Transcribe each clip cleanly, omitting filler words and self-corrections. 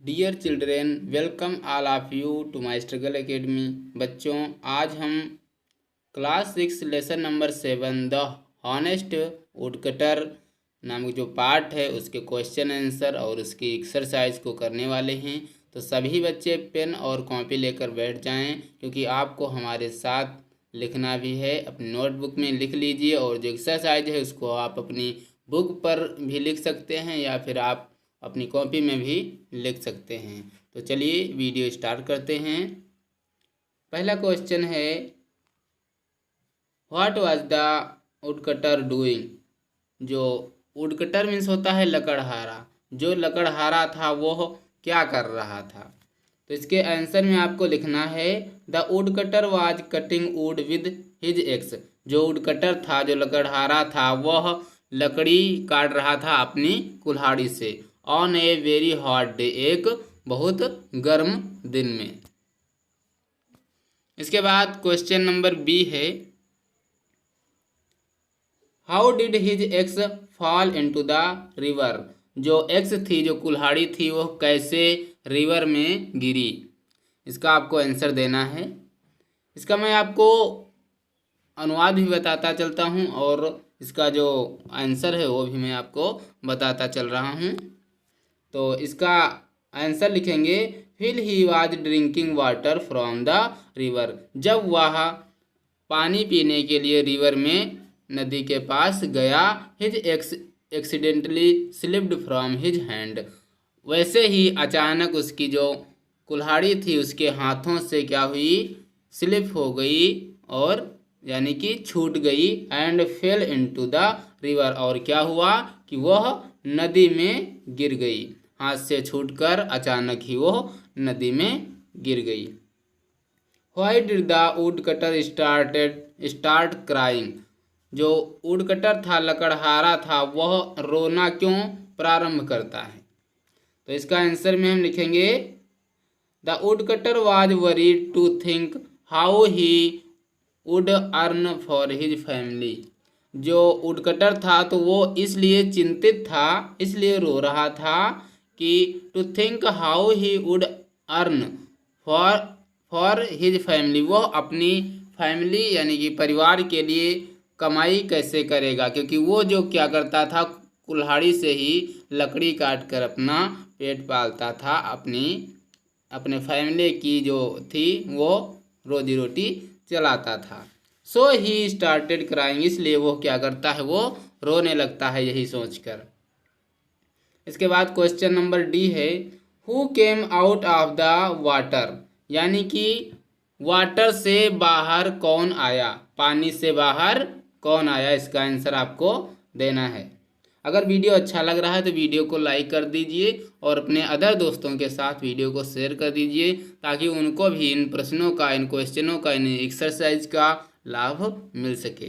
Dear children, welcome all of you to my struggle academy. बच्चों, आज हम class 6 lesson number 7 the honest woodcutter नामक जो part है उसके क्वेश्चन आंसर और उसकी एक्सरसाइज को करने वाले हैं। तो सभी बच्चे पेन और कॉपी लेकर बैठ जाएं, क्योंकि आपको हमारे साथ लिखना भी है। अपनी नोटबुक में लिख लीजिए और जो एक्सरसाइज है उसको आप अपनी बुक पर भी लिख सकते हैं या फिर आप अपनी कॉपी में भी लिख सकते हैं। तो चलिए वीडियो स्टार्ट करते हैं। पहला क्वेश्चन है, what was the woodcutter doing. जो वुडकटर मीन्स होता है लकड़हारा। जो लकड़हारा था वो क्या कर रहा था। तो इसके आंसर में आपको लिखना है, the woodcutter was cutting would with his ex. जो वुडकटर था, जो लकड़हारा था, वह लकड़ी काट रहा था अपनी कुल्हाड़ी से। On a very hot day, एक बहुत गर्म दिन में। इसके बाद क्वेश्चन नंबर बी है, how did his ex fall into the river. जो एक्स थी, जो कुल्हाड़ी थी, वह कैसे रिवर में गिरी। इसका आपको आंसर देना है। इसका मैं आपको अनुवाद भी बताता चलता हूँ और इसका जो आंसर है वो भी मैं आपको बताता चल रहा हूँ। तो इसका आंसर लिखेंगे, fill he was drinking water from the river. जब वह पानी पीने के लिए रिवर में, नदी के पास गया, his accidentally slipped from his hand. वैसे ही अचानक उसकी जो कुल्हाड़ी थी उसके हाथों से क्या हुई, स्लिप हो गई और यानी कि छूट गई। And fail into the river, और क्या हुआ कि वह नदी में गिर गई। हाथ से छूटकर अचानक ही वो नदी में गिर गई। Why did the woodcutter start crying. जो वुडकटर था, लकड़हारा था, वह रोना क्यों प्रारंभ करता है। तो इसका आंसर में हम लिखेंगे, the woodcutter was worried to think how he would earn for his family. जो वुडकटर था तो वो इसलिए चिंतित था, इसलिए रो रहा था कि to think how he would earn for his family. वह अपनी फैमिली यानी कि परिवार के लिए कमाई कैसे करेगा, क्योंकि वो जो क्या करता था, कुल्हाड़ी से ही लकड़ी काट कर अपना पेट पालता था, अपने फैमिली की जो थी वो रोजी रोटी चलाता था। सो ही स्टार्टेड क्राइंग, इसलिए वो क्या करता है, वो रोने लगता है यही सोचकर। इसके बाद क्वेश्चन नंबर डी है, who came out of the water. यानी कि वाटर से बाहर कौन आया, पानी से बाहर कौन आया। इसका आंसर आपको देना है। अगर वीडियो अच्छा लग रहा है तो वीडियो को लाइक कर दीजिए और अपने अदर दोस्तों के साथ वीडियो को शेयर कर दीजिए, ताकि उनको भी इन प्रश्नों का, इन क्वेश्चनों का, इन एक्सरसाइज का लाभ मिल सके।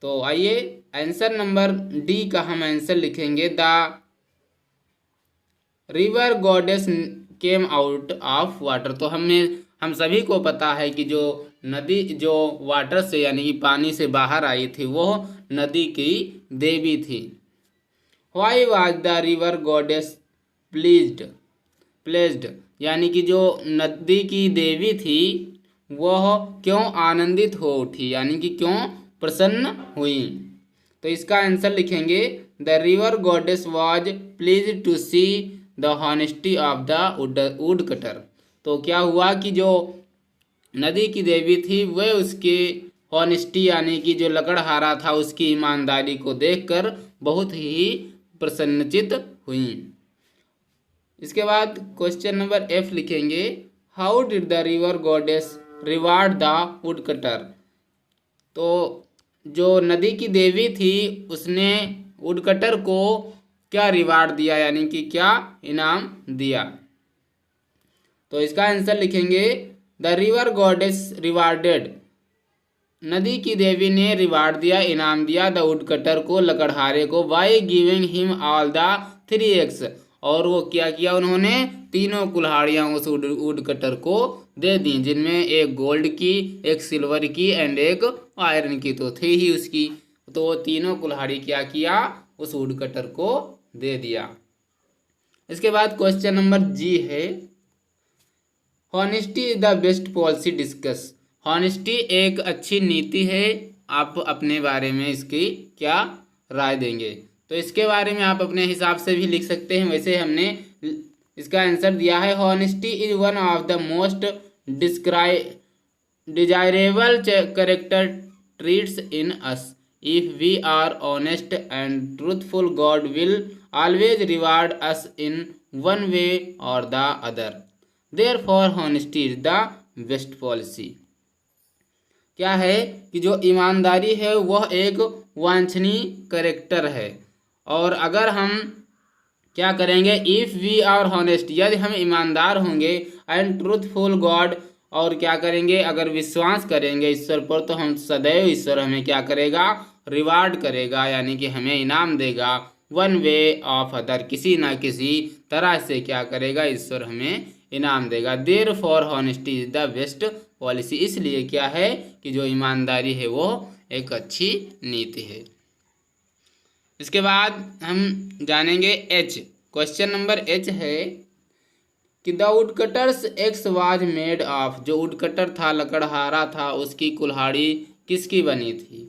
तो आइए आंसर नंबर डी का हम आंसर लिखेंगे, the river goddess came out of water. तो हम सभी को पता है कि जो नदी जो वाटर से यानी कि पानी से बाहर आई थी वो नदी की देवी थी। Why was the river goddess pledged. यानी कि जो नदी की देवी थी वह क्यों आनंदित हो उठी, यानी कि क्यों प्रसन्न हुई। तो इसका आंसर लिखेंगे, the river goddess was pleased to see the honesty of the woodcutter. तो क्या हुआ कि जो नदी की देवी थी वह उसके हॉनेस्टी यानी कि जो लकड़हारा था उसकी ईमानदारी को देखकर बहुत ही प्रसन्नचित हुई। इसके बाद क्वेश्चन नंबर एफ लिखेंगे, how did the river goddess reward the woodcutter. तो जो नदी की देवी थी उसने वुडकटर को क्या रिवार्ड दिया, यानी कि क्या इनाम दिया। तो इसका आंसर लिखेंगे, द रिवर गॉडेस रिवार्डेड। नदी की देवी ने रिवार्ड दिया, इनाम दिया, द वुडकटर को, लकड़हारे को, by giving him all the 3 x. और वो क्या किया, उन्होंने तीनों कुल्हाड़ियाँ उस वुडकटर को दे दी, जिनमें एक गोल्ड की, एक सिल्वर की एंड एक आयरन की तो थी ही उसकी। तो वो तीनों कुल्हाड़ी क्या किया, उस वुडकटर को दे दिया। इसके बाद क्वेश्चन नंबर जी है, honesty is the best policy discuss. Honesty एक अच्छी नीति है, आप अपने बारे में इसकी क्या राय देंगे? तो इसके बारे में आप अपने हिसाब से भी लिख सकते हैं। वैसे हमने इसका आंसर दिया है, honesty is one of the most desirable character treats in us. If we are honest and truthful, God will always reward us in one way or the other. Therefore, honesty is the best policy. क्या है कि जो ईमानदारी है वह एक वांछनीय character है, और अगर हम क्या करेंगे, इफ़ वी आर हॉनेस्ट, यदि हम ईमानदार होंगे, एंड ट्रूथफुल गॉड, और क्या करेंगे, अगर विश्वास करेंगे ईश्वर पर, तो हम सदैव ईश्वर हमें क्या करेगा, रिवार्ड करेगा, यानी कि हमें इनाम देगा। वन वे ऑफ अदर, किसी ना किसी तरह से क्या करेगा, ईश्वर हमें इनाम देगा। Therefore honesty is the best policy, इसलिए क्या है कि जो ईमानदारी है वो एक अच्छी नीति है। इसके बाद हम जानेंगे एच। क्वेश्चन नंबर एच है कि the woodcutter's axe was made of. जो वुडकटर था, लकड़हारा था, उसकी कुल्हाड़ी किसकी बनी थी?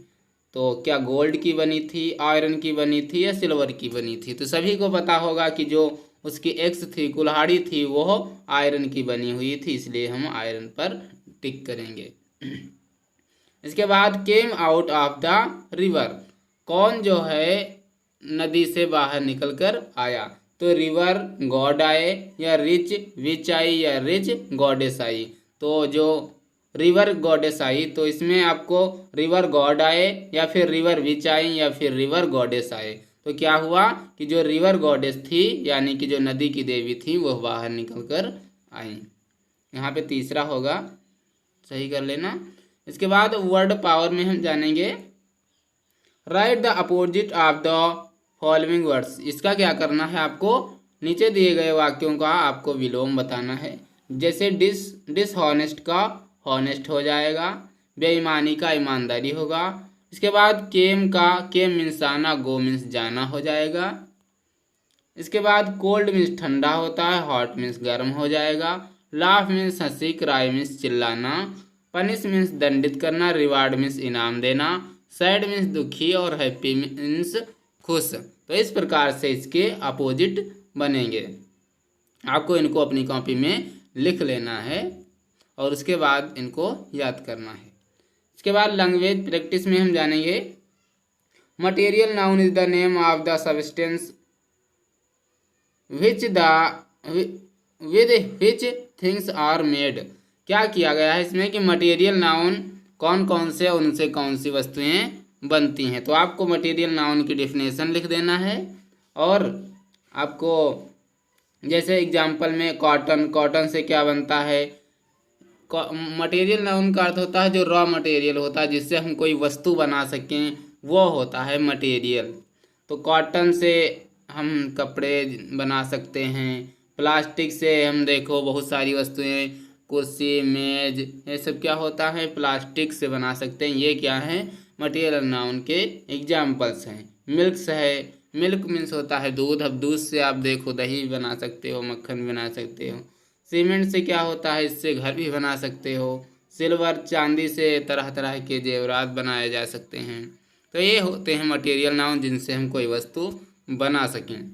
तो क्या गोल्ड की बनी थी, आयरन की बनी थी, या सिल्वर की बनी थी? तो सभी को पता होगा कि जो उसकी एक्स थी, कुल्हाड़ी थी, वो आयरन की बनी हुई थी, इसलिए हम आयरन पर टिक करेंगे। इसके बाद came out of the river. कौन जो है नदी से बाहर निकलकर आया? तो रिवर गॉड आए, या रिच विच आई, या रिच गॉडेस आई? तो जो रिवर गॉडेस आई, तो इसमें आपको रिवर गॉड आए, या फिर रिवर विच आई, या फिर रिवर गॉडेस आए? तो क्या हुआ कि जो रिवर गॉडेस थी, यानी कि जो नदी की देवी थी, वह बाहर निकल कर आई। यहाँ पे तीसरा होगा, सही कर लेना। इसके बाद वर्ड पावर में हम जानेंगे, right the opposite of the following words. इसका क्या करना है, आपको नीचे दिए गए वाक्यों का आपको विलोम बताना है। जैसे डिसहॉनेस्ट का हॉनेस्ट हो जाएगा, बेईमानी का ईमानदारी होगा। इसके बाद केम का केम मीन्स आना, गो मीन्स जाना हो जाएगा। इसके बाद कोल्ड मीन्स ठंडा होता है, हॉट मीन्स गर्म हो जाएगा। लाफ मीन्स हंसी, क्राई मीन्स चिल्लाना। पनिश मीन्स दंडित करना, रिवार्ड मीन्स इनाम देना। सैड मीन्स दुखी, और हैप्पी मीन्स खुश। तो इस प्रकार से इसके अपोजिट बनेंगे। आपको इनको अपनी कॉपी में लिख लेना है और उसके बाद इनको याद करना है। इसके बाद लैंग्वेज प्रैक्टिस में हम जानेंगे, material noun is the name of the substance which with which things are made. क्या किया गया है इसमें कि मटेरियल नाउन कौन कौन से, उनसे कौन सी वस्तुएं बनती हैं। तो आपको मटेरियल नाउन की डेफिनेशन लिख देना है, और आपको जैसे एग्जाम्पल में कॉटन, कॉटन से क्या बनता है। मटेरियल नाउन का अर्थ होता है जो रॉ मटेरियल होता है, जिससे हम कोई वस्तु बना सकें, वो होता है मटेरियल। तो कॉटन से हम कपड़े बना सकते हैं, प्लास्टिक से हम देखो बहुत सारी वस्तुएं, कुर्सी, मेज, ये सब क्या होता है, प्लास्टिक से बना सकते हैं। ये क्या है, मटेरियल नाउन के एग्जाम्पल्स हैं। मिल्क्स है, मिल्क मीन्स होता है दूध, अब दूध से आप देखो दही बना सकते हो, मक्खन बना सकते हो। सीमेंट से क्या होता है, इससे घर भी बना सकते हो। सिल्वर, चांदी से तरह तरह के जेवरात बनाए जा सकते हैं। तो ये होते हैं मटेरियल नाउन, जिनसे हम कोई वस्तु बना सकें।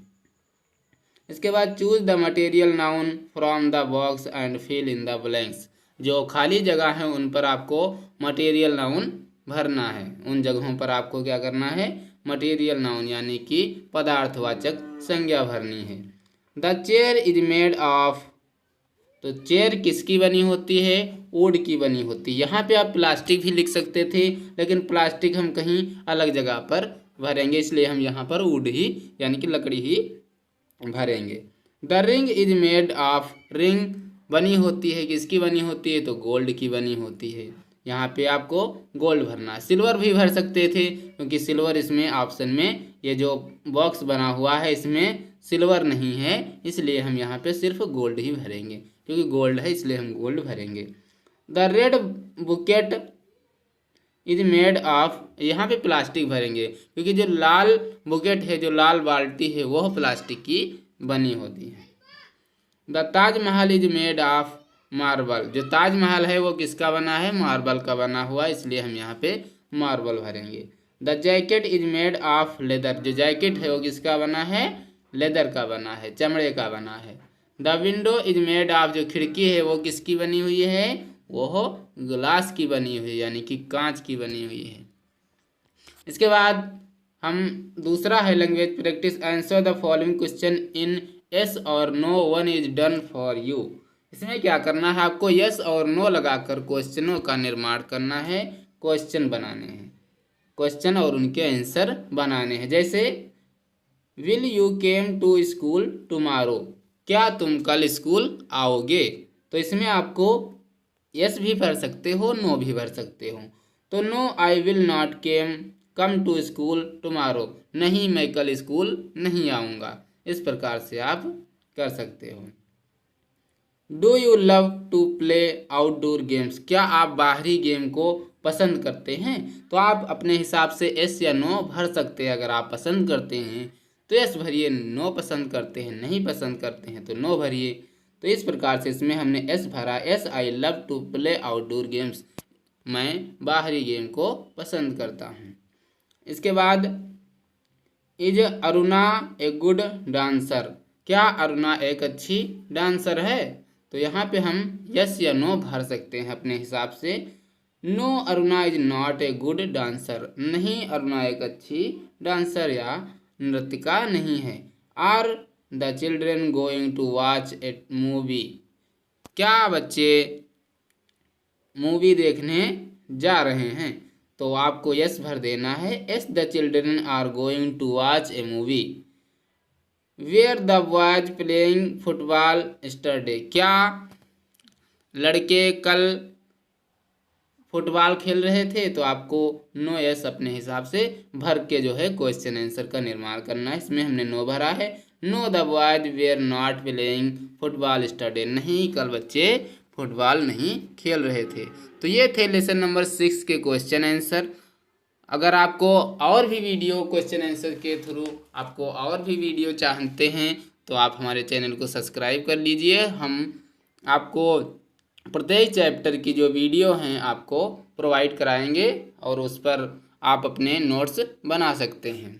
इसके बाद choose the material noun from the box and fill in the blanks. जो खाली जगह है उन पर आपको मटेरियल नाउन भरना है। उन जगहों पर आपको क्या करना है, मटेरियल नाउन यानी कि पदार्थवाचक संज्ञा भरनी है। The chair is made of. तो चेयर किसकी बनी होती है, वुड की बनी होती है। यहाँ पे आप प्लास्टिक भी लिख सकते थे, लेकिन प्लास्टिक हम कहीं अलग जगह पर भरेंगे, इसलिए हम यहाँ पर वुड ही यानी कि लकड़ी ही भरेंगे। The ring is made of. Ring बनी होती है, किसकी बनी होती है, तो गोल्ड की बनी होती है। यहाँ पे आपको गोल्ड भरना है। सिल्वर भी भर सकते थे, क्योंकि सिल्वर इसमें ऑप्शन में, ये जो बॉक्स बना हुआ है इसमें सिल्वर नहीं है, इसलिए हम यहाँ पे सिर्फ गोल्ड ही भरेंगे, क्योंकि गोल्ड है इसलिए हम गोल्ड भरेंगे। The red bouquet is made of. यहाँ पे प्लास्टिक भरेंगे, क्योंकि जो लाल बुकेट है, जो लाल बाल्टी है, वह प्लास्टिक की बनी होती हैं। The Taj Mahal is made of marble, जो ताजमहल है वो किसका बना है? मार्बल का बना हुआ, इसलिए हम यहाँ पे मार्बल भरेंगे। The jacket is made of leather, जो जैकेट है वो किसका बना है? लेदर का बना है, चमड़े का बना है। The window is made of, जो खिड़की है वो किसकी बनी हुई है? वो ग्लास की बनी हुई है, यानी कि कांच की बनी हुई है। इसके बाद हम दूसरा है language practice. Answer the following question in yes और no, one is done for you. इसमें क्या करना है आपको? यस और नो लगाकर क्वेश्चनों का निर्माण करना है, क्वेश्चन बनाने हैं, क्वेश्चन और उनके आंसर बनाने हैं। जैसे will you came to school tomorrow, क्या तुम कल स्कूल आओगे? तो इसमें आपको यस भी भर सकते हो, नो भी भर सकते हो। तो no I will not come to school tomorrow, नहीं मैं कल स्कूल नहीं आऊँगा। इस प्रकार से आप कर सकते हो। Do you love to play outdoor games, क्या आप बाहरी गेम को पसंद करते हैं? तो आप अपने हिसाब से एस या नो भर सकते हैं। अगर आप पसंद करते हैं तो एस भरिए, नो पसंद करते हैं, नहीं पसंद करते हैं तो नो भरिए। तो इस प्रकार से इसमें हमने एस भरा, yes I love to play outdoor games, मैं बाहरी गेम को पसंद करता हूँ। इसके बाद is Aruna a good dancer, क्या अरुणा एक अच्छी डांसर है? तो यहाँ पे हम यस या नो भर सकते हैं अपने हिसाब से। No Aruna is not a good dancer, नहीं अरुणा एक अच्छी डांसर या नृत्यिका नहीं है। Are the children going to watch a movie, क्या बच्चे मूवी देखने जा रहे हैं? तो आपको यस भर देना है, yes the children are going to watch a movie. Were the boys playing football yesterday, क्या लड़के कल फुटबॉल खेल रहे थे? तो आपको नो यस अपने हिसाब से भर के जो है क्वेश्चन आंसर का निर्माण करना है। इसमें हमने नो भरा है। No the boys were not playing football yesterday, नहीं कल बच्चे फुटबॉल नहीं खेल रहे थे। तो ये थे लेसन नंबर 6 के क्वेश्चन आंसर। अगर आपको और भी वीडियो क्वेश्चन आंसर के थ्रू आपको और भी वीडियो चाहते हैं तो आप हमारे चैनल को सब्सक्राइब कर लीजिए। हम आपको प्रत्येक चैप्टर की जो वीडियो हैं आपको प्रोवाइड कराएंगे और उस पर आप अपने नोट्स बना सकते हैं।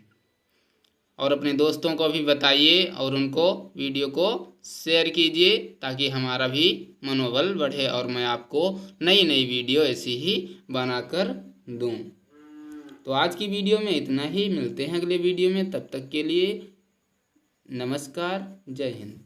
और अपने दोस्तों को भी बताइए और उनको वीडियो को शेयर कीजिए ताकि हमारा भी मनोबल बढ़े और मैं आपको नई नई वीडियो ऐसी ही बनाकर दूं। तो आज की वीडियो में इतना ही, मिलते हैं अगले वीडियो में। तब तक के लिए नमस्कार, जय हिंद।